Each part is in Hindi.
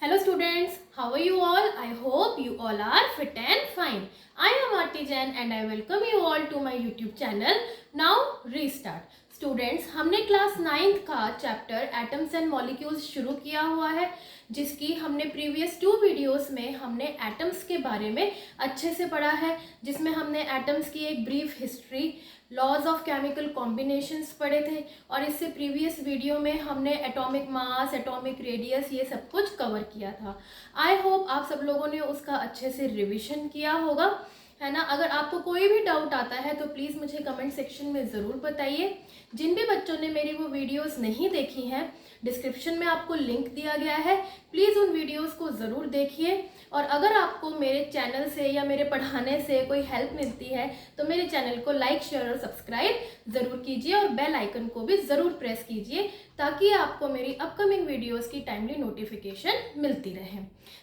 Hello students, how are you all? I hope you all are fit and fine. I am Aarti Jain and I welcome you all to my YouTube channel. Now restart. Students, हमने क्लास 9th का चैप्टर एटम्स एंड मॉलिक्यूल्स शुरू किया हुआ है, जिसकी हमने प्रीवियस 2 वीडियोस में हमने एटम्स के बारे में अच्छे से पढ़ा है, जिसमें हमने एटम्स की एक ब्रीफ हिस्ट्री, लॉज ऑफ केमिकल कॉम्बिनेशंस पढ़े थे और इससे प्रीवियस वीडियो में हमने एटॉमिक मास, एटॉमिक रेडियस, ये सब कुछ कवर किया था। आई होप आप सब लोगों ने उसका अच्छे से रिविजन किया होगा, है ना। अगर आपको कोई भी डाउट आता है तो प्लीज़ मुझे कमेंट सेक्शन में ज़रूर बताइए। जिन भी बच्चों ने मेरी वो वीडियोस नहीं देखी हैं, डिस्क्रिप्शन में आपको लिंक दिया गया है, प्लीज़ उन वीडियोस को ज़रूर देखिए। और अगर आपको मेरे चैनल से या मेरे पढ़ाने से कोई हेल्प मिलती है तो मेरे चैनल को लाइक, शेयर और सब्सक्राइब ज़रूर कीजिए और बेल आइकन को भी ज़रूर प्रेस कीजिए, ताकि आपको मेरी अपकमिंग वीडियोस की टाइमली नोटिफिकेशन मिलती रहे।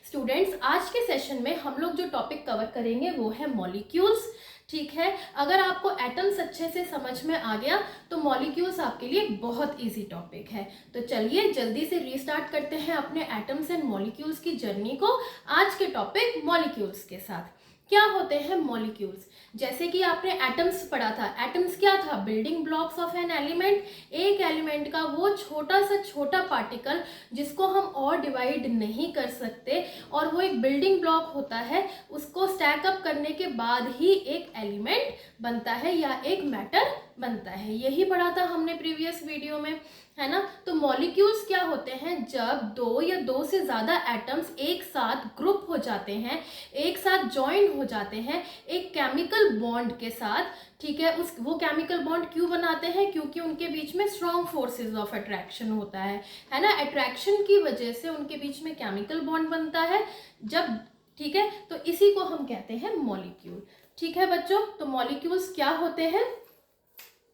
स्टूडेंट्स, आज के सेशन में हम लोग जो टॉपिक कवर करेंगे वो है मॉलिक्यूल्स। ठीक है, अगर आपको एटम्स अच्छे से समझ में आ गया तो मॉलिक्यूल्स आपके लिए बहुत इजी टॉपिक है। तो चलिए जल्दी से रीस्टार्ट करते हैं अपने एटम्स एंड मॉलिक्यूल्स की जर्नी को आज के टॉपिक मॉलिक्यूल्स के साथ। क्या होते हैं मॉलिक्यूल्स? जैसे कि आपने एटम्स पढ़ा था, एटम्स क्या था? Building blocks of an element, एक एलिमेंट का वो छोटा सा छोटा पार्टिकल जिसको हम और डिवाइड नहीं कर सकते, और वो एक बिल्डिंग ब्लॉक होता है, उसको स्टैक अप करने के बाद ही एक एलिमेंट बनता है या एक मैटर बनता है। यही पढ़ा था हमने प्रीवियस वीडियो में, है ना। तो मॉलिक्यूल्स क्या होते हैं? जब 2 या 2 से ज़्यादा एटम्स एक साथ ग्रुप हो जाते हैं, एक साथ ज्वाइन हो जाते हैं एक केमिकल बॉन्ड के साथ। ठीक है, वो केमिकल बॉन्ड क्यों बनाते हैं? क्योंकि उनके बीच में स्ट्रॉन्ग फोर्सेस ऑफ अट्रैक्शन होता है ना। अट्रैक्शन की वजह से उनके बीच में केमिकल बॉन्ड बनता है जब, ठीक है, तो इसी को हम कहते हैं मॉलिक्यूल। ठीक है बच्चों, तो मॉलिक्यूल्स क्या होते हैं?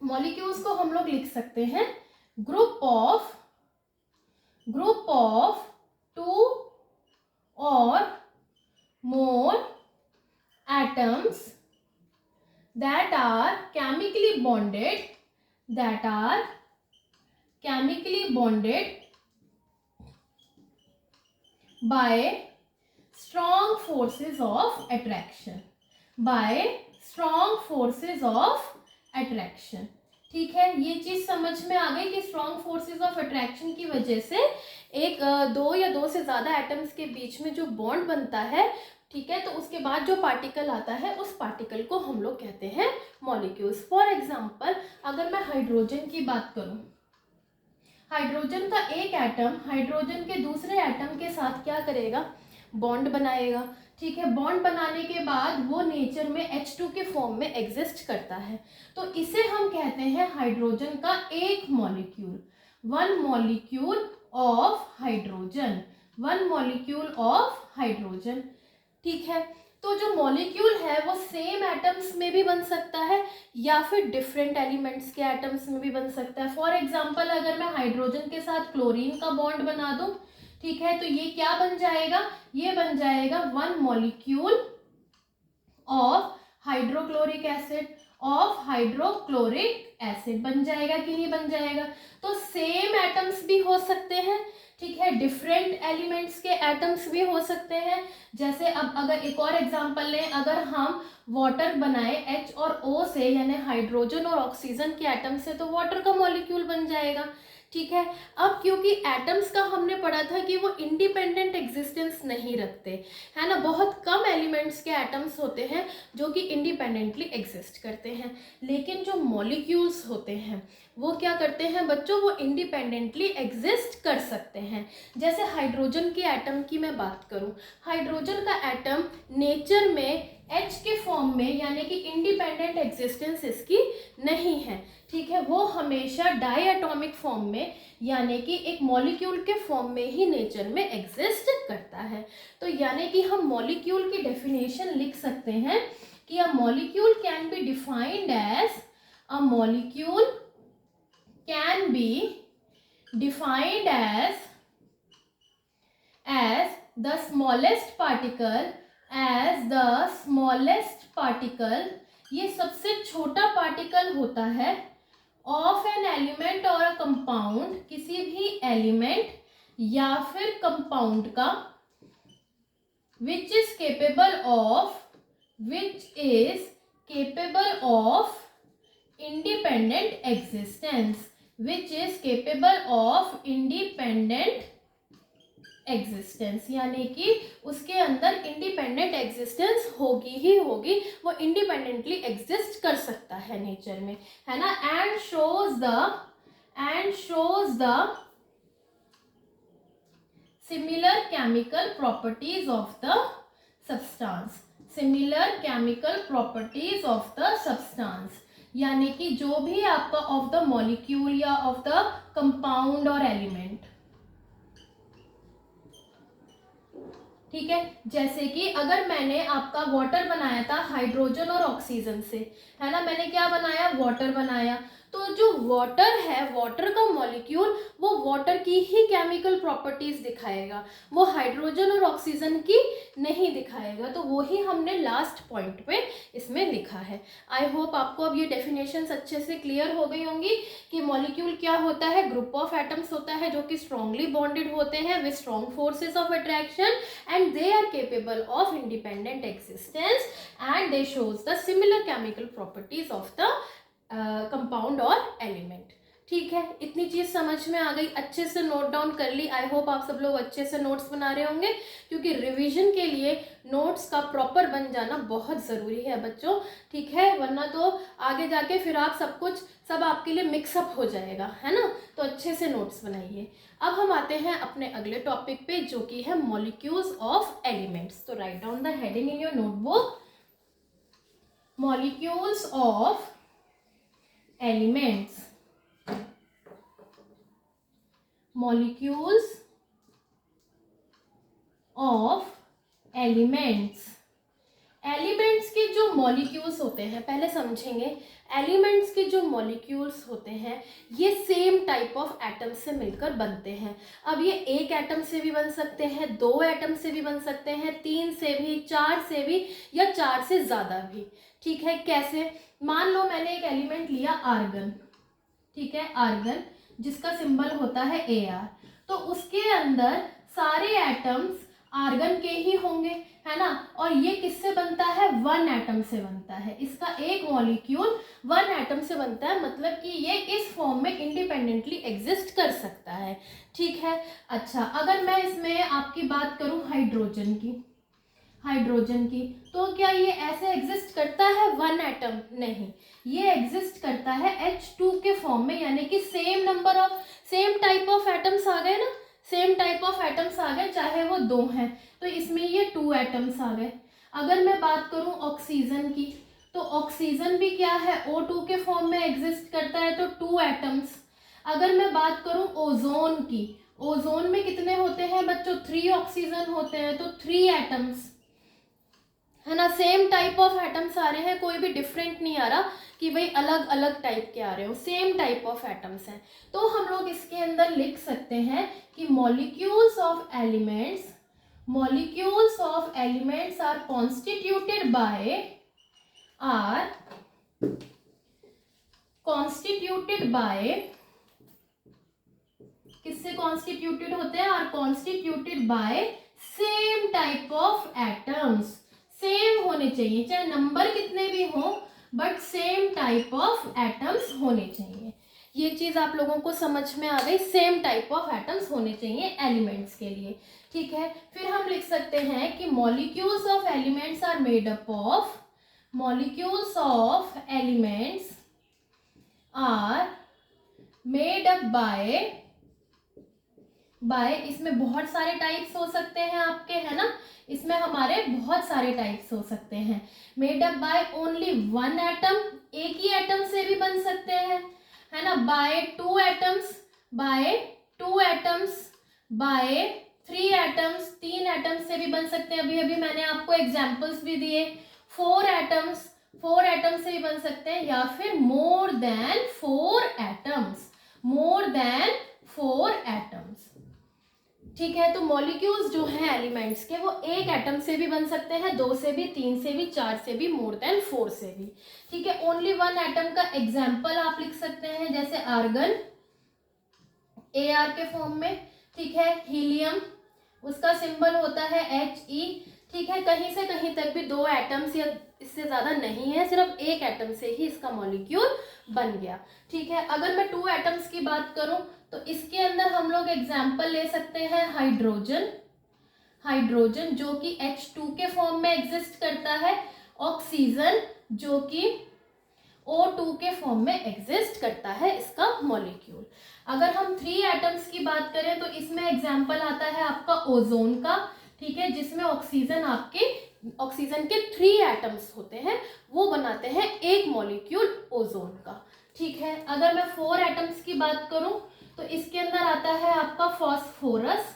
मॉलिक्यूल्स को हम लोग लिख सकते हैं group of 2 or more atoms that are chemically bonded by strong forces of attraction। ठीक है, ये चीज समझ में आ गई कि स्ट्रॉन्ग फोर्सेस ऑफ अट्रैक्शन की वजह से एक 2 या 2 से ज्यादा एटम्स के बीच में जो बॉन्ड बनता है, ठीक है, तो उसके बाद जो पार्टिकल आता है उस पार्टिकल को हम लोग कहते हैं मॉलिक्यूल्स। फॉर एग्जांपल, अगर मैं हाइड्रोजन की बात करूं, हाइड्रोजन का एक एटम हाइड्रोजन के दूसरे एटम के साथ क्या करेगा? बॉन्ड बनाएगा। ठीक है, बॉन्ड बनाने के बाद वो नेचर में H2 के फॉर्म में एग्जिस्ट करता है, तो इसे हम कहते हैं हाइड्रोजन का एक molecule, one molecule of hydrogen. ठीक है, तो जो मॉलिक्यूल है वो सेम एटम्स में भी बन सकता है या फिर डिफरेंट एलिमेंट्स के एटम्स में भी बन सकता है। फॉर एग्जाम्पल, अगर मैं हाइड्रोजन के साथ क्लोरीन का बॉन्ड बना दूं, ठीक है, तो ये क्या बन जाएगा? ये बन जाएगा one molecule of hydrochloric acid बन जाएगा कि नहीं बन जाएगा? तो सेम एटम्स भी हो सकते हैं, ठीक है, डिफरेंट एलिमेंट्स के एटम्स भी हो सकते हैं। जैसे अब अगर एक और एग्जांपल लें, अगर हम वाटर बनाए H और O से, यानी हाइड्रोजन और ऑक्सीजन के एटम से, तो वाटर का मॉलिक्यूल बन जाएगा। ठीक है, अब क्योंकि एटम्स का हमने पढ़ा था कि वो इंडिपेंडेंट एग्जिस्टेंस नहीं रखते, है ना, बहुत कम एलिमेंट्स के एटम्स होते हैं जो कि इंडिपेंडेंटली एग्जिस्ट करते हैं, लेकिन जो मॉलिक्यूल्स होते हैं वो क्या करते हैं बच्चों? वो इंडिपेंडेंटली एग्जिस्ट कर सकते हैं। जैसे हाइड्रोजन के एटम की मैं बात करूं, हाइड्रोजन का एटम नेचर में H के फॉर्म में, यानी कि इंडिपेंडेंट एग्जिस्टेंस इसकी नहीं है, ठीक है, वो हमेशा डायटॉमिक फॉर्म में, यानी कि एक मॉलिक्यूल के फॉर्म में ही नेचर में एग्जिस्ट करता है। तो यानी कि हम मॉलिक्यूल की डेफिनेशन लिख सकते हैं कि a molecule can be defined as the smallest particle, ये सबसे छोटा पार्टिकल होता है ऑफ एन एलिमेंट और अ कंपाउंड, किसी भी एलिमेंट या फिर कंपाउंड का, which is capable of independent existence, which is capable of independent existence, यानी कि उसके अंदर इंडिपेंडेंट एग्जिस्टेंस होगी ही होगी, वो इंडिपेंडेंटली एग्जिस्ट कर सकता है नेचर में, है ना। And shows the similar chemical properties of the substance, similar chemical properties of the substance, यानी कि जो भी आपका ऑफ द मॉलिक्यूल या ऑफ द कंपाउंड और एलिमेंट, ठीक है। जैसे कि अगर मैंने आपका वाटर बनाया था हाइड्रोजन और ऑक्सीजन से, है ना, मैंने क्या बनाया, वाटर बनाया, तो जो वाटर है, वाटर का मॉलिक्यूल वो वाटर की ही केमिकल प्रॉपर्टीज दिखाएगा, वो हाइड्रोजन और ऑक्सीजन की नहीं दिखाएगा। तो वो ही हमने लास्ट पॉइंट पे इसमें लिखा है। आई होप आपको अब ये डेफिनेशंस अच्छे से क्लियर हो गई होंगी कि मॉलिक्यूल क्या होता है, ग्रुप ऑफ एटम्स होता है जो कि स्ट्रांगली बॉन्डेड होते हैं with strong forces of attraction and they are capable of independent existence and they shows the similar chemical properties of the compound और एलिमेंट। ठीक है, इतनी चीज समझ में आ गई, अच्छे से नोट डाउन कर ली। आई होप आप सब लोग अच्छे से नोट्स बना रहे होंगे, क्योंकि रिवीजन के लिए नोट्स का प्रॉपर बन जाना बहुत ज़रूरी है बच्चों, ठीक है, वरना तो आगे जाके फिर आप सब आपके लिए मिक्सअप हो जाएगा, है ना। तो अच्छे से नोट्स बनाइए। अब हम आते हैं अपने अगले टॉपिक पे, जो कि है मॉलिक्यूल्स ऑफ एलिमेंट्स। तो right down the heading in your notebook, molecules of elements, molecules of elements। Elements के जो मॉलिक्यूल्स होते हैं, पहले समझेंगे, एलिमेंट्स के जो मॉलिक्यूल्स होते हैं ये सेम टाइप ऑफ एटम से मिलकर बनते हैं। अब ये एक एटम से भी बन सकते हैं, दो एटम से भी बन सकते हैं, तीन से भी, चार से भी, या चार से ज़्यादा भी, ठीक है। कैसे, मान लो मैंने एक एलिमेंट लिया आर्गन, ठीक है, आर्गन जिसका सिंबल होता है Ar, तो उसके अंदर सारे एटम्स आर्गन के ही होंगे, है ना। और ये किससे बनता है, वन एटम से बनता है, इसका एक मॉलिक्यूल वन एटम से बनता है, मतलब कि ये इस फॉर्म में इंडिपेंडेंटली एग्जिस्ट कर सकता है, ठीक है। अच्छा, अगर मैं इसमें आपकी बात करूं हाइड्रोजन की, तो क्या ये ऐसे एग्जिस्ट करता है वन एटम, नहीं, ये एग्जिस्ट करता है H2 के फॉर्म में, यानी कि सेम टाइप ऑफ एटम्स आ गए ना, सेम टाइप ऑफ एटम्स आ गए, चाहे वो दो हैं तो इसमें ये टू एटम्स आ गए। अगर मैं बात करूं ऑक्सीजन की, तो ऑक्सीजन भी क्या है, O2 के फॉर्म में एग्जिस्ट करता है, तो टू एटम्स। अगर मैं बात करूं ओजोन की, ओजोन में कितने होते हैं बच्चों, 3 ऑक्सीजन होते हैं, तो 3 एटम्स, है ना। सेम टाइप ऑफ एटम्स आ रहे हैं, कोई भी डिफरेंट नहीं आ रहा कि भाई अलग अलग टाइप के आ रहे हो, सेम टाइप ऑफ एटम्स हैं। तो हम लोग इसके अंदर लिख सकते हैं कि molecules of elements are constituted by किससे कॉन्स्टिट्यूटेड होते हैं, are constituted by same type of atoms, same होने चाहिए, चाहे नंबर कितने भी हो, but same type of atoms होने चाहिए। ये चीज आप लोगों को समझ में आ गई, सेम टाइप ऑफ एटम्स होने चाहिए एलिमेंट्स के लिए, ठीक है। फिर हम लिख सकते हैं कि molecules of elements are made up of, molecules of elements are made up by, इसमें बहुत सारे टाइप्स हो सकते हैं आपके, है ना, इसमें हमारे बहुत सारे टाइप्स हो सकते हैं। Made up by only one atom, एक ही एटम से भी बन सकते हैं, है ना, by two atoms, by three atoms, 3 atoms से भी बन सकते हैं, अभी अभी मैंने आपको एग्जांपल्स भी दिए, 4 एटम्स से भी बन सकते हैं, या फिर मोर देन 4 एटम्स, ठीक है। तो मॉलिक्यूल्स जो हैं एलिमेंट्स के, वो एक एटम से भी बन सकते हैं, 2 से भी, 3 से भी, 4 से भी, मोर देन 4 से भी, ठीक है। ओनली वन एटम का एग्जाम्पल आप लिख सकते हैं, जैसे आर्गन Ar के फॉर्म में, ठीक है, हीलियम उसका सिंबल होता है He, ठीक है, कहीं से कहीं तक भी 2 एटम्स या इससे ज़्यादा नहीं है, सिर्फ एक एटम से ही इसका मॉलिक्यूल बन गया। ठीक है, अगर मैं 2 एटम्स की बात करूं तो इसके अंदर हम लोग एग्जाम्पल ले सकते हैं हाइड्रोजन, हाइड्रोजन जो कि H2 के फॉर्म में एग्जिस्ट करता है, ऑक्सीजन जो कि O2 के फॉर्म में एग्जिस्ट करता है इसका मॉलिक्यूल। अगर हम 3 एटम्स की बात करें तो इसमें एग्जाम्पल आता है आपका ओजोन का, ठीक है, जिसमें ऑक्सीजन के 3 एटम्स होते हैं, वो बनाते हैं एक मॉलिक्यूल ओजोन का। ठीक है, अगर मैं 4 एटम्स की बात करूं तो इसके अंदर आता है आपका फॉस्फोरस,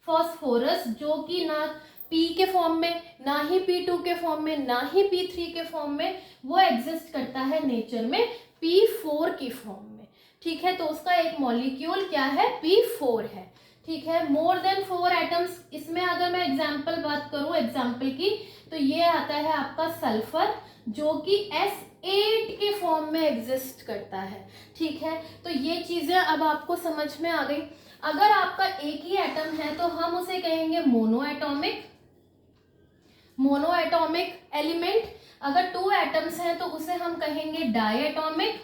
फॉस्फोरस जो कि ना P के फॉर्म में, ना ही P2 के फॉर्म में, ना ही P3 के फॉर्म में, वो एग्जिस्ट करता है नेचर में P4 की फॉर्म में। ठीक है, तो उसका एक मॉलिक्यूल क्या है, P4 है। ठीक है, मोर देन 4 एटम्स, इसमें अगर मैं एग्जाम्पल बात करूं एग्जाम्पल की, तो ये आता है आपका सल्फर जो कि S8 के फॉर्म में एग्जिस्ट करता है। ठीक है, तो ये चीजें अब आपको समझ में आ गई। अगर आपका एक ही एटम है तो हम उसे कहेंगे मोनोएटॉमिक, मोनोएटॉमिक एलिमेंट। अगर 2 एटम्स हैं तो उसे हम कहेंगे डायएटॉमिक।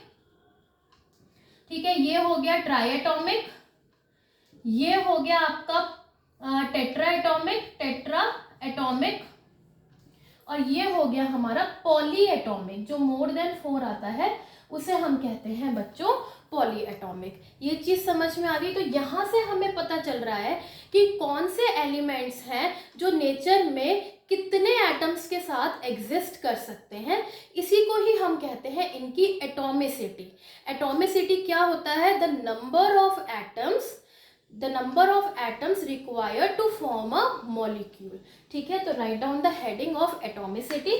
ठीक है, ये हो गया ट्राइएटॉमिक, ये हो गया आपका टेट्राएटॉमिक, टेट्राएटॉमिक, और ये हो गया हमारा पॉलीएटॉमिक, जो मोर देन 4 आता है उसे हम कहते हैं बच्चों पॉलीएटॉमिक। ये चीज समझ में आ गई। तो यहाँ से हमें पता चल रहा है कि कौन से एलिमेंट्स हैं जो नेचर में कितने एटम्स के साथ एग्जिस्ट कर सकते हैं। इसी को ही हम कहते हैं इनकी एटॉमिसिटी। एटॉमिसिटी क्या होता है, the number of atoms required to form a molecule. ठीक है, तो right down the heading of atomicity.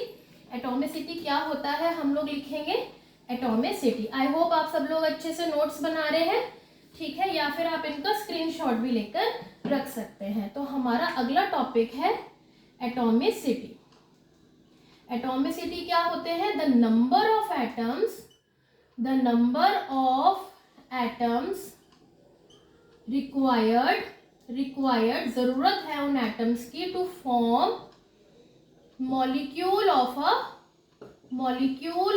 Atomicity क्या होता है हम लोग लिखेंगे एटॉमिसिटी। आई होप आप सब लोग अच्छे से नोट्स बना रहे हैं। ठीक है, या फिर आप इनका स्क्रीनशॉट भी लेकर रख सकते हैं। तो हमारा अगला टॉपिक है एटॉमिसिटी। एटॉमिसिटी क्या होते हैं, the number of atoms required जरूरत है उन एटम्स की to form molecule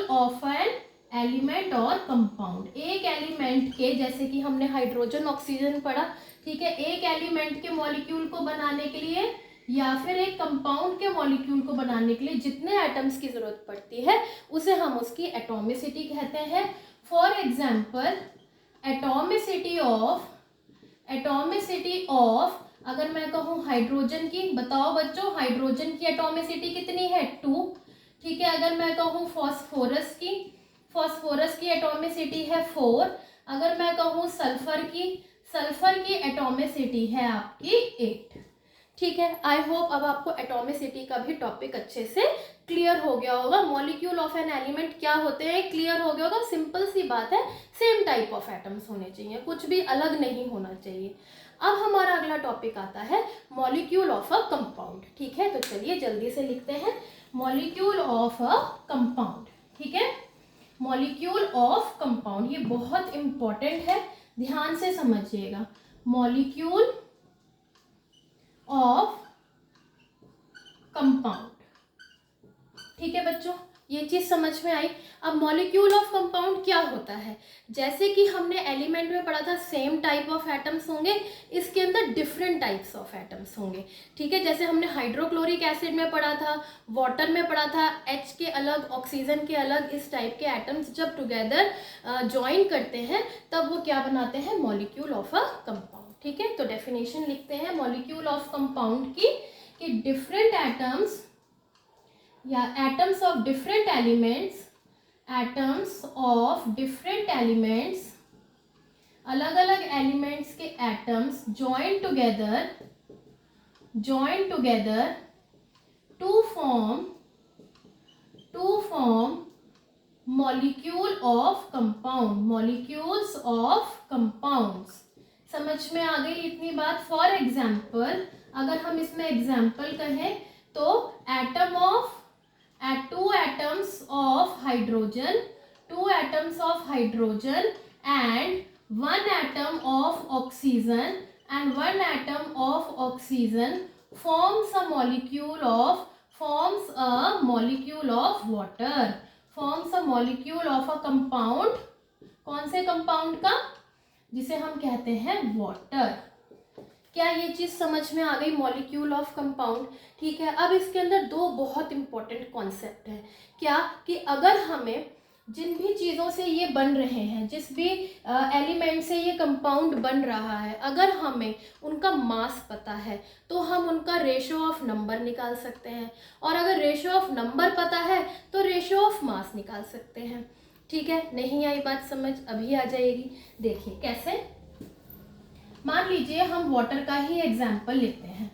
of an element और कंपाउंड। एक एलिमेंट के, जैसे कि हमने हाइड्रोजन ऑक्सीजन पढ़ा, ठीक है, एक एलिमेंट के मॉलिक्यूल को बनाने के लिए या फिर एक कंपाउंड के मॉलिक्यूल को बनाने के लिए जितने एटम्स की जरूरत पड़ती है उसे हम उसकी एटॉमिसिटी कहते हैं। फॉर एग्जाम्पल एटॉमिसिटी ऑफ अगर मैं कहूँ हाइड्रोजन की, बताओ बच्चों हाइड्रोजन की एटॉमिसिटी कितनी है, 2। ठीक है, अगर मैं कहूँ फॉस्फोरस की एटॉमिसिटी है 4। अगर मैं कहूँ सल्फर की एटॉमिसिटी है आपकी 8। ठीक है, आई होप अब आपको एटॉमिसिटी का भी टॉपिक अच्छे से क्लियर हो गया होगा। मॉलिक्यूल ऑफ एन एलिमेंट क्या होते हैं क्लियर हो गया होगा। सिंपल सी बात है, सेम टाइप ऑफ एटम्स होने चाहिए, कुछ भी अलग नहीं होना चाहिए। अब हमारा अगला टॉपिक आता है मॉलिक्यूल ऑफ अ कंपाउंड। ठीक है, तो चलिए जल्दी से लिखते हैं मॉलिक्यूल ऑफ अ कंपाउंड। ठीक है, मॉलिक्यूल ऑफ कंपाउंड ये बहुत इंपॉर्टेंट है, ध्यान से समझिएगा। मॉलिक्यूल ऑफ कंपाउंड, ठीक है बच्चों, ये चीज समझ में आई। अब मॉलिक्यूल ऑफ कंपाउंड क्या होता है, जैसे कि हमने एलिमेंट में पढ़ा था सेम टाइप ऑफ एटम्स होंगे, इसके अंदर डिफरेंट टाइप्स ऑफ एटम्स होंगे। ठीक है, जैसे हमने हाइड्रोक्लोरिक एसिड में पढ़ा था, वाटर में पढ़ा था, H के अलग ऑक्सीजन के अलग, इस टाइप के एटम्स जब टुगेदर ज्वाइन करते हैं तब वो क्या बनाते हैं, मॉलिक्यूल ऑफ अ कंपाउंड। ठीक है, तो डेफिनेशन लिखते हैं मॉलिक्यूल ऑफ कंपाउंड की कि डिफरेंट एटम्स या एटम्स ऑफ डिफरेंट एलिमेंट्स, अलग अलग एलिमेंट्स के atoms join together to form molecules of compounds. समझ में आ गई इतनी बात। फॉर एग्जाम्पल अगर हम इसमें एग्जाम्पल कहें तो two atoms of hydrogen and one atom of oxygen forms a molecule of water, forms a molecule of a compound, कौन से कंपाउंड का, जिसे हम कहते हैं वाटर। क्या ये चीज समझ में आ गई, मॉलिक्यूल ऑफ कंपाउंड। ठीक है, अब इसके अंदर दो बहुत इंपॉर्टेंट कॉन्सेप्ट है। क्या कि अगर हमें जिन भी चीज़ों से ये बन रहे हैं, जिस भी एलिमेंट से ये कंपाउंड बन रहा है, अगर हमें उनका मास पता है तो हम उनका रेशो ऑफ नंबर निकाल सकते हैं, और अगर रेशो ऑफ नंबर पता है तो रेशो ऑफ मास निकाल सकते हैं। ठीक है, नहीं आई बात समझ, अभी आ जाएगी। देखिए कैसे, मान लीजिए हम वाटर का ही एग्जाम्पल लेते हैं।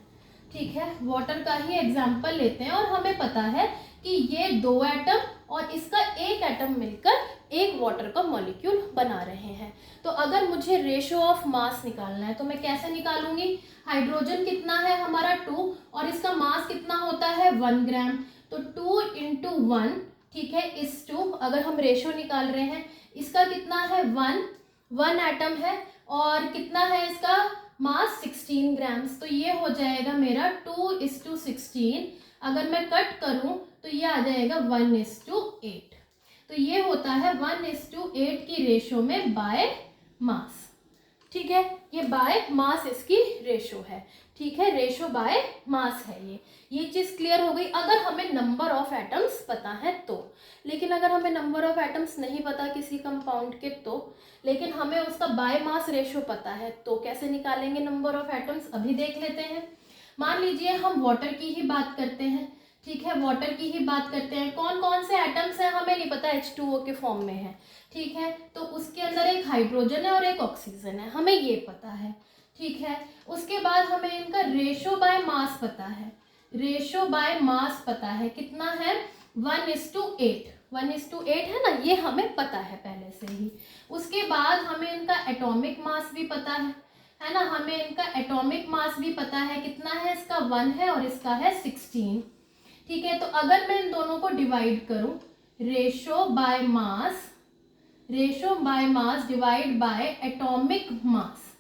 ठीक है, वाटर का ही एग्जाम्पल लेते हैं और हमें पता है कि ये दो एटम और इसका एक एटम मिलकर एक वाटर का मॉलिक्यूल बना रहे हैं। तो अगर मुझे रेशो ऑफ मास निकालना है तो मैं कैसे निकालूंगी, हाइड्रोजन कितना है हमारा 2 और इसका मास कितना होता है 1 ग्राम, तो 2 इंटू 1, ठीक है, इस 2, अगर हम रेशो निकाल रहे हैं, इसका कितना है 1 एटम है और कितना है इसका मास 16 ग्राम्स, तो ये हो जाएगा मेरा 2:16। अगर मैं कट करूं तो ये आ जाएगा 1:8। तो ये होता है 1:8 की रेशो में बाय मास। ठीक है, ये बाय मास इसकी रेशो है। ठीक है, रेशो बाय मास है ये चीज़ क्लियर हो गई अगर हमें नंबर ऑफ एटम्स पता है तो। लेकिन अगर हमें नंबर ऑफ एटम्स नहीं पता किसी कंपाउंड के तो, लेकिन हमें उसका बाय मास रेशो पता है, तो कैसे निकालेंगे नंबर ऑफ एटम्स, अभी देख लेते हैं। मान लीजिए हम वाटर की ही बात करते हैं। ठीक है, वाटर की ही बात करते हैं, कौन कौन से एटम्स हैं हमें नहीं पता, H2O के फॉर्म में है। ठीक है, तो उसके अंदर एक हाइड्रोजन है और एक ऑक्सीजन है, हमें ये पता है। ठीक है, उसके बाद हमें इनका रेशो बाय मास पता है, रेशो बाय मास पता है, कितना है 1:8, 1:8 है ना, ये हमें पता है पहले से ही। उसके बाद हमें इनका एटॉमिक मास भी पता है ना, हमें इनका एटॉमिक मास भी पता है, कितना है इसका 1 है और इसका है 16। ठीक है, तो अगर मैं इन दोनों को डिवाइड करूं, ratio by mass divide by atomic mass,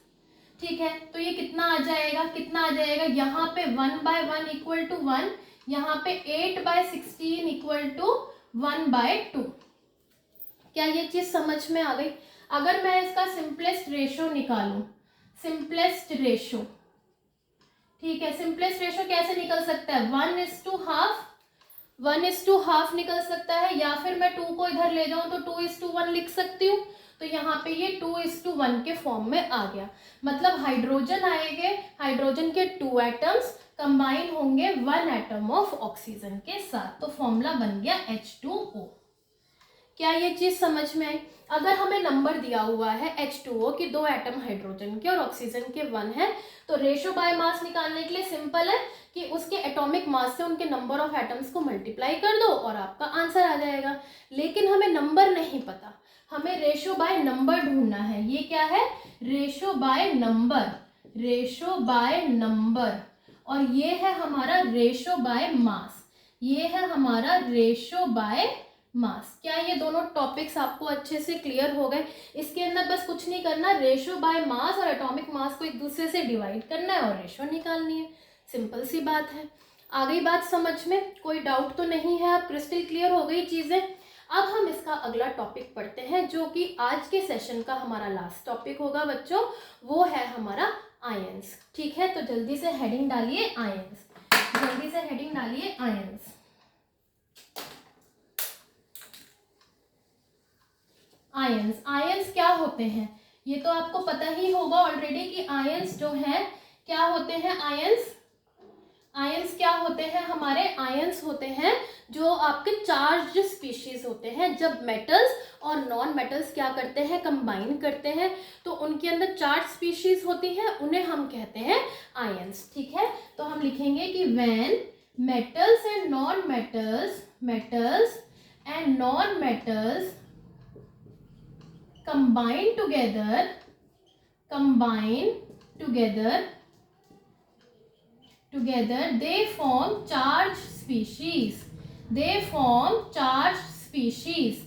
ठीक है, तो ये कितना आ जाएगा, यहाँ पे 1/1 इक्वल टू 1, यहाँ पे 8/16 इक्वल टू 1/2। क्या ये चीज समझ में आ गई। अगर मैं इसका सिंपलेस्ट रेशो निकालूं, सिंपलेस्ट रेशो, ठीक है, सिंपलेस्ट रेशो कैसे निकल सकता है, 1:1 निकल सकता है, या फिर मैं 2 को इधर ले जाऊं तो 2:1 लिख सकती हूँ। तो यहाँ पे ये 2:1 के फॉर्म में आ गया, मतलब हाइड्रोजन आएंगे, हाइड्रोजन के 2 एटम्स कंबाइन होंगे 1 एटम ऑफ ऑक्सीजन के साथ, तो फॉर्मूला बन गया H2O। क्या ये चीज समझ में आई। अगर हमें नंबर दिया हुआ है H2O की 2 एटम हाइड्रोजन के और ऑक्सीजन के 1 है, तो रेशो बाय मास निकालने के लिए सिंपल है कि उसके एटॉमिक मास से उनके नंबर ऑफ एटम्स को मल्टीप्लाई कर दो और आपका आंसर आ जाएगा। लेकिन हमें नंबर नहीं पता, हमें रेशो बाय नंबर ढूंढना है। ये क्या है, ratio by number, ratio by number, और ये है हमारा रेशो बाय मास, ये है हमारा रेशो बाय मास। क्या ये दोनों टॉपिक्स आपको अच्छे से क्लियर हो गए। इसके अंदर बस कुछ नहीं करना, रेशो बाय मास और एटॉमिक मास को एक दूसरे से डिवाइड करना है और रेशो निकालनी है, सिंपल सी बात है। आ गई बात समझ में, कोई डाउट तो नहीं है, अब क्रिस्टल क्लियर हो गई चीजें। अब हम इसका अगला टॉपिक पढ़ते हैं जो कि आज के सेशन का हमारा लास्ट टॉपिक होगा बच्चों, वो है हमारा आयंस। ठीक है, तो जल्दी से हेडिंग डालिए आयंस, जल्दी से हेडिंग डालिए आयंस। आयंस क्या होते हैं, ये तो आपको पता ही होगा ऑलरेडी कि आयंस जो है क्या होते हैं। आयंस क्या होते हैं हमारे, आयंस होते हैं जो आपके चार्ज्ड स्पीशीज होते हैं। जब मेटल्स और नॉन मेटल्स क्या करते हैं, कंबाइन करते हैं, तो उनके अंदर चार्ज स्पीशीज होती हैं, उन्हें हम कहते हैं आयंस। ठीक है, तो हम लिखेंगे कि when metals and non metals combine together they form charged species,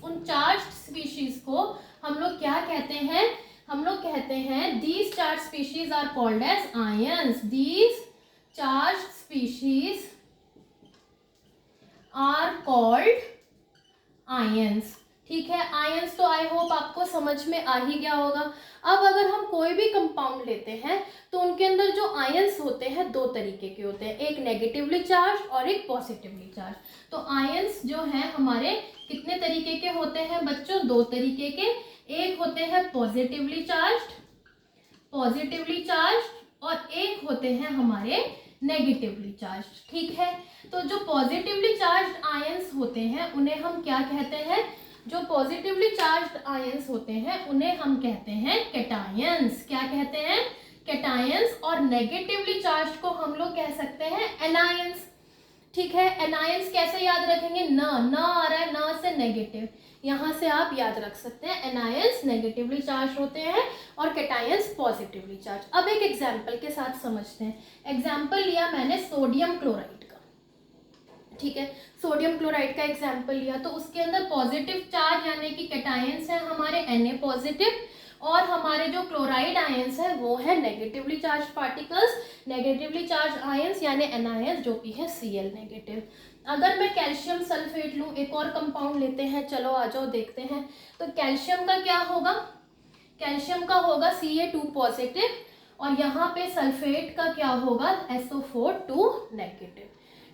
उन charged species को हम लोग क्या कहते हैं, these charged species are called as ions, these charge species are called ions. ठीक है, आयंस तो आई होप आपको समझ में आ ही गया होगा। अब अगर हम कोई भी कंपाउंड लेते हैं तो उनके अंदर जो आयंस होते हैं दो तरीके के होते हैं, एक नेगेटिवली चार्ज और एक पॉजिटिवली चार्ज। तो आयंस जो हैं हमारे कितने तरीके के होते हैं बच्चों? दो तरीके के। एक होते हैं पॉजिटिवली चार्ज और एक होते हैं हमारे नेगेटिवली चार्ज। ठीक है, तो जो पॉजिटिवली चार्ज आयंस होते हैं उन्हें हम क्या कहते हैं? जो पॉजिटिवली चार्ज आयंस होते हैं उन्हें हम कहते हैं कैटायंस। क्या कहते हैं? कैटायंस। और नेगेटिवली चार्ज को हम लोग कह सकते हैं एनायंस। ठीक है, एनायंस कैसे याद रखेंगे? न आ रहा है, न से नेगेटिव, यहां से आप याद रख सकते हैं। एनायंस नेगेटिवली चार्ज होते हैं और कैटायंस पॉजिटिवली चार्ज। अब एक एग्जाम्पल के साथ समझते हैं। एग्जाम्पल लिया मैंने सोडियम क्लोराइड का। ठीक है, सोडियम क्लोराइड का एग्जाम्पल लिया तो उसके अंदर पॉजिटिव चार्ज यानी कि कैटायंस है हमारे Na पॉजिटिव, और हमारे जो क्लोराइड आयंस है वो है negatively charge particles, negatively charge ions यानी एनायंस जो कि है Cl नेगेटिव। अगर मैं कैल्शियम सल्फेट लूँ, एक और कंपाउंड लेते हैं, चलो आ जाओ देखते हैं। तो कैल्शियम का क्या होगा? कैल्शियम का होगा Ca2 पॉजिटिव और यहाँ पे सल्फेट का क्या होगा? SO4 negative.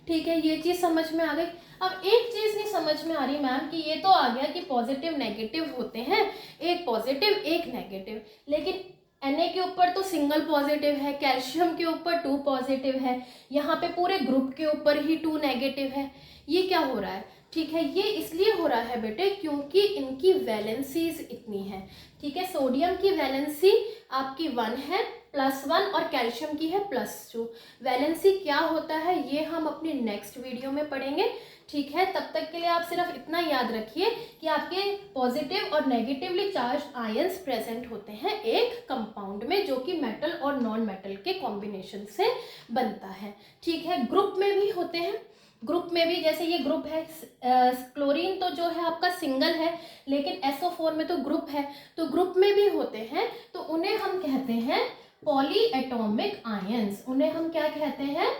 ठीक है, ये चीज समझ में आ गई। अब एक चीज नहीं समझ में आ रही मैम कि ये तो आ गया कि पॉजिटिव नेगेटिव होते हैं, एक पॉजिटिव एक नेगेटिव, लेकिन Na के ऊपर तो सिंगल पॉजिटिव है, कैल्शियम के ऊपर 2 पॉजिटिव है, यहाँ पे पूरे ग्रुप के ऊपर ही 2 नेगेटिव है। ये क्या हो रहा है? ठीक है, ये इसलिए हो रहा है बेटे क्योंकि इनकी वैलेंसीज इतनी है। ठीक है, सोडियम की वैलेंसी आपकी 1 है +1 और कैल्शियम की है +2। वैलेंसी क्या होता है ये हम अपनी नेक्स्ट वीडियो में पढ़ेंगे। ठीक है, तब तक के लिए आप सिर्फ इतना याद रखिए कि आपके पॉजिटिव और नेगेटिवली चार्ज आयंस प्रेजेंट होते हैं एक कंपाउंड में जो कि मेटल और नॉन मेटल के कॉम्बिनेशन से बनता है। ठीक है, ग्रुप में भी होते हैं। ग्रुप में भी जैसे ये ग्रुप है, क्लोरीन तो जो है आपका सिंगल है लेकिन SO4 में तो ग्रुप है, तो ग्रुप में भी होते हैं, तो उन्हें हम कहते हैं पॉली एटॉमिक आयंस। उन्हें हम क्या कहते हैं?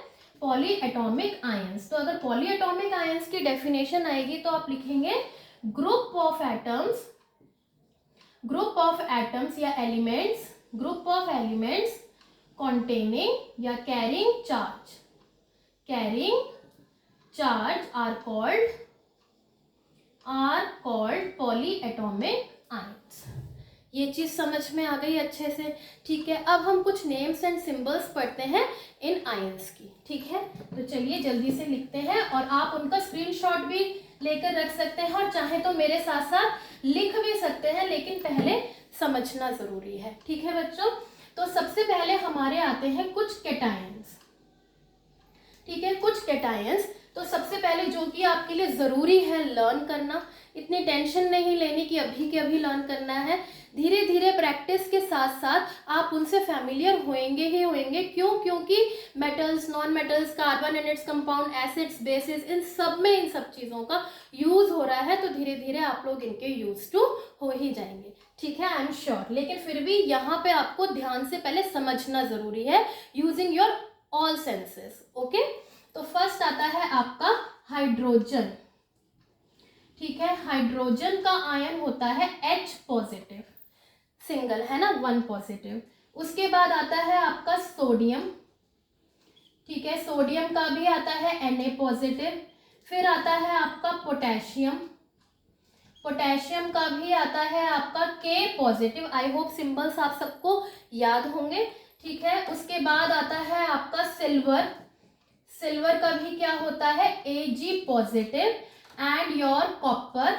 Polyatomic ions. तो अगर पॉली एटॉमिक आयंस की डेफिनेशन आएगी तो आप लिखेंगे ग्रुप ऑफ एटम्स या elements, group of elements containing या carrying charge are called polyatomic ions. ये चीज समझ में आ गई अच्छे से। ठीक है, अब हम कुछ नेम्स एंड सिंबल्स पढ़ते हैं इन आयंस की। ठीक है, तो चलिए जल्दी से लिखते हैं और आप उनका स्क्रीनशॉट भी लेकर रख सकते हैं और चाहे तो मेरे साथ साथ लिख भी सकते हैं, लेकिन पहले समझना जरूरी है। ठीक है बच्चों, तो सबसे पहले हमारे आते हैं कुछ कैटायंस। ठीक है, कुछ कैटायंस। तो सबसे पहले जो कि आपके लिए जरूरी है लर्न करना, इतनी टेंशन नहीं लेनी कि अभी के अभी लर्न करना है, धीरे धीरे प्रैक्टिस के साथ साथ आप उनसे फैमिलियर होंगे ही होंगे। क्यों? क्योंकि metals, non metals, carbon and its compound, acids, bases, इन सब में इन सब चीज़ों का यूज हो रहा है, तो धीरे धीरे आप लोग इनके यूज टू हो ही जाएंगे। ठीक है, आई एम श्योर। लेकिन फिर भी यहाँ पे आपको ध्यान से पहले समझना जरूरी है, using your all senses. Okay, तो फर्स्ट आता है आपका हाइड्रोजन। ठीक है, हाइड्रोजन का आयन होता है H पॉजिटिव, सिंगल है ना, 1 पॉजिटिव। उसके बाद आता है आपका सोडियम। ठीक है, सोडियम का भी आता है Na पॉजिटिव। फिर आता है आपका पोटेशियम, पोटेशियम का भी आता है आपका K positive. I hope symbols आप सबको याद होंगे। ठीक है, उसके बाद आता है आपका सिल्वर, सिल्वर का भी क्या होता है? Ag positive. And your copper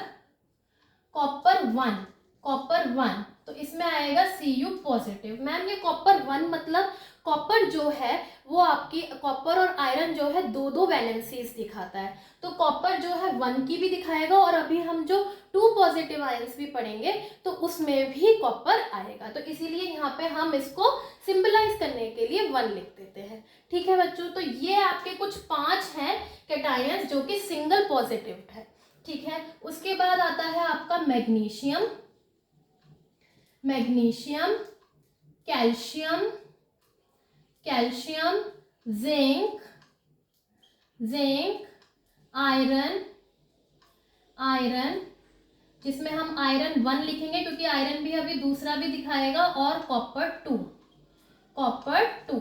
1 तो इसमें आएगा Cu पॉजिटिव। मैम ये कॉपर 1 मतलब कॉपर जो है वो आपकी, कॉपर और आयरन जो है दो दो वैलेंसीज दिखाता है, तो कॉपर जो है 1 की भी दिखाएगा और अभी हम जो 2 पॉजिटिव आयंस भी पढ़ेंगे तो उसमें भी कॉपर आएगा, तो इसीलिए यहाँ पे हम इसको सिंबलाइज करने के लिए 1 लिख देते हैं। ठीक है बच्चों, तो ये आपके कुछ 5 हैं कैटायंस जो कि सिंगल पॉजिटिव है। ठीक है, उसके बाद आता है आपका magnesium, calcium, zinc, zinc, iron, iron, जिसमें हम आयरन 1 लिखेंगे क्योंकि आयरन भी अभी दूसरा भी दिखाएगा, और कॉपर 2, कॉपर 2।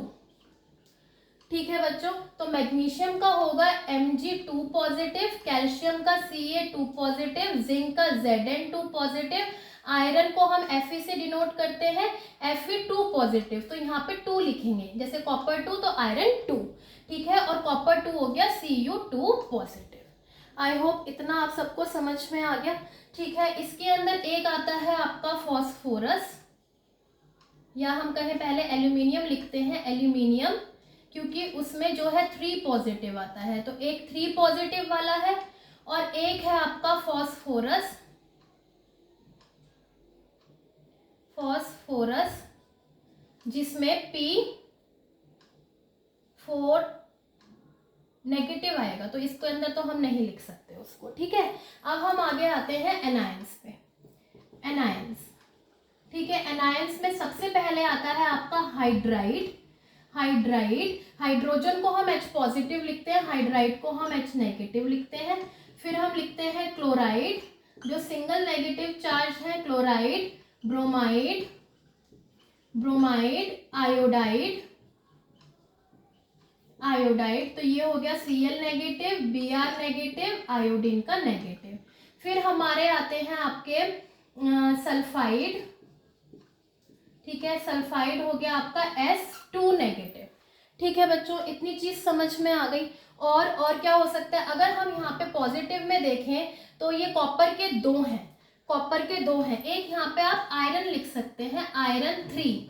ठीक है बच्चों, तो मैग्नीशियम का होगा Mg2 पॉजिटिव, कैल्शियम का Ca2 पॉजिटिव, जिंक का Zn2 पॉजिटिव, आयरन को हम Fe से डिनोट करते हैं, Fe2 पॉजिटिव, तो यहाँ पे 2 लिखेंगे, जैसे कॉपर 2 तो आयरन 2। ठीक है, और कॉपर 2 हो गया Cu2 पॉजिटिव। आई होप इतना आप सबको समझ में आ गया। ठीक है, इसके अंदर एक आता है आपका फॉस्फोरस, या हम कहें पहले एल्यूमिनियम लिखते हैं, एल्यूमिनियम, क्योंकि उसमें जो है 3 पॉजिटिव आता है, तो एक 3 पॉजिटिव वाला है, और एक है आपका फॉस्फोरस, फॉस्फोरस जिसमें P4 नेगेटिव आएगा, तो इसके अंदर तो हम नहीं लिख सकते उसको। ठीक है, अब हम आगे आते हैं एनायंस पे। एनायंस, ठीक है, एनायंस में सबसे पहले आता है आपका हाइड्राइड, हाइड्राइड, हाइड्रोजन को हम H पॉजिटिव लिखते हैं, हाइड्राइड को हम H नेगेटिव लिखते हैं। फिर हम लिखते हैं क्लोराइड, जो सिंगल नेगेटिव चार्ज है, chloride, bromide, bromide, iodide, iodide, तो ये हो गया Cl negative, Br negative, iodine का नेगेटिव। फिर हमारे आते हैं आपके सल्फाइड, ठीक है, सल्फाइड हो गया आपका S2 नेगेटिव। ठीक है बच्चों, इतनी चीज समझ में आ गई। और क्या हो सकता है, अगर हम यहाँ पे पॉजिटिव में देखें तो ये कॉपर के 2 हैं, कॉपर के 2 हैं। एक यहाँ पे आप आयरन लिख सकते हैं, आयरन 3,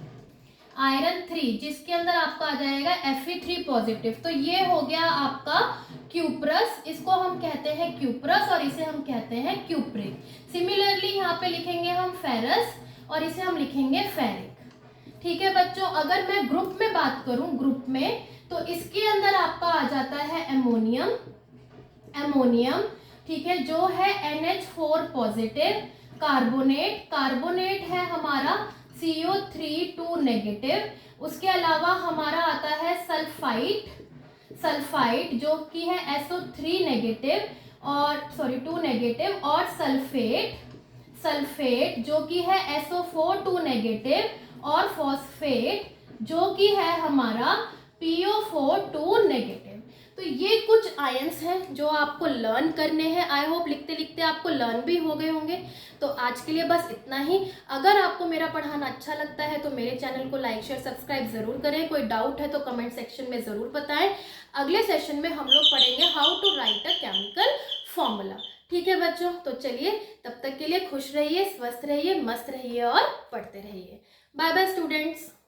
आयरन 3, जिसके अंदर आपका आ जाएगा Fe3 पॉजिटिव, तो ये हो गया आपका क्यूप्रस, इसको हम कहते हैं क्यूप्रस और इसे हम कहते हैं क्यूप्रिक। सिमिलरली यहाँ पे लिखेंगे हम फेरस और इसे हम लिखेंगे फेरिक। ठीक है बच्चों, अगर मैं ग्रुप में बात करूं, ग्रुप में, तो इसके अंदर आपका आ जाता है एमोनियम, एमोनियम, ठीक है, जो है NH4 पॉजिटिव, कार्बोनेट, कार्बोनेट है हमारा CO3 नेगेटिव। उसके अलावा हमारा आता है सल्फाइड, सल्फाइड जो कि है SO3 नेगेटिव और 2 नेगेटिव, और सल्फेट, सल्फेट जो कि है SO4 नेगेटिव, और फॉस्फेट जो कि है हमारा PO4 नेगेटिव। तो ये कुछ आयंस हैं जो आपको लर्न करने हैं। आई होप लिखते लिखते आपको लर्न भी हो गए होंगे। तो आज के लिए बस इतना ही। अगर आपको मेरा पढ़ाना अच्छा लगता है तो मेरे चैनल को लाइक शेयर सब्सक्राइब ज़रूर करें। कोई डाउट है तो कमेंट सेक्शन में ज़रूर बताएं। अगले सेशन में हम लोग पढ़ेंगे how to write a chemical formula. ठीक है बच्चों, तो चलिए तब तक के लिए खुश रहिए, स्वस्थ रहिए, मस्त रहिए और पढ़ते रहिए। Bye bye students.